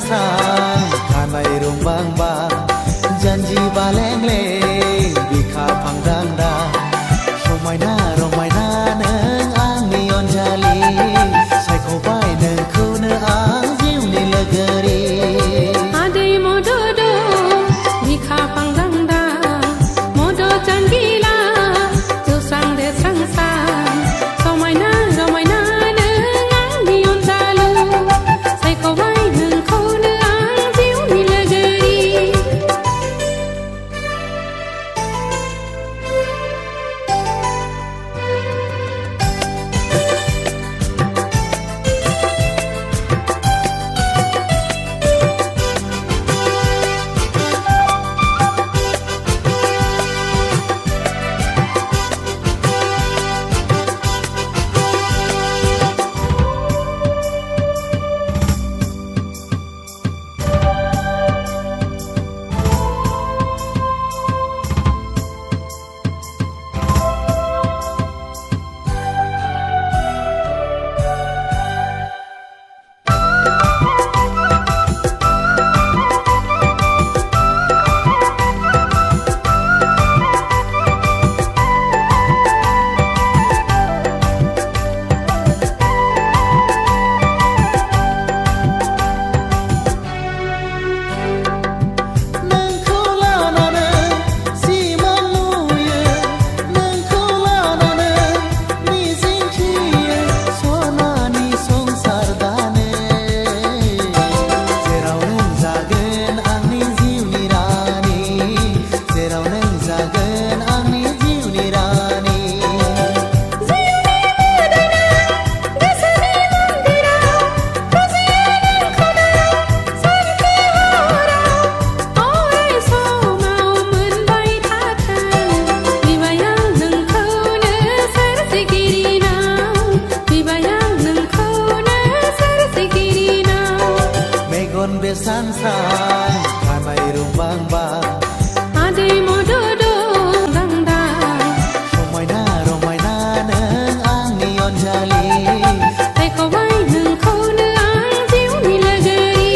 sang kanai rumbang ba janji baleng le bika pangdang da romai na neng ang nion jali sai ko bai neng ku ne ang jiu ni legeri adai mododo bika pangdang da modo janji la tu sang de sang sang romai na neng ang nion jali sai ko bai neng ku ne ang jiu ni legeri besan sang kanai rumbang ba adai mododo dang da romai na neng ang nion jali sai ko bai neng ku ne ang jiu ni legeri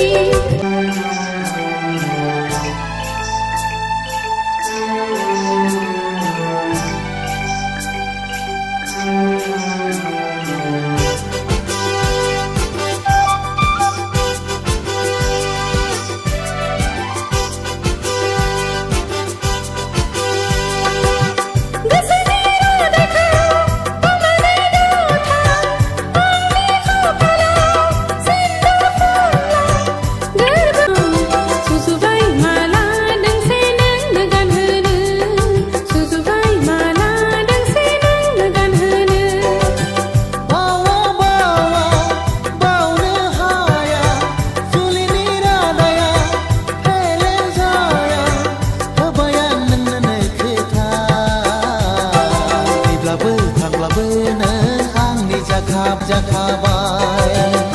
jakabai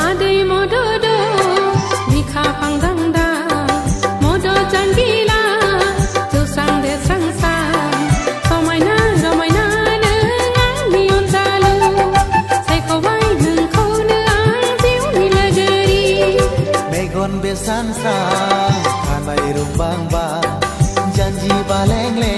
adai mododo bika pangdang da modo janji la tu sang de sang sang romai na neng ang nion jalu sai ko bai neng ku ne ang jiu ni legeri megon besan sang kanai rumbang ba janji baleng le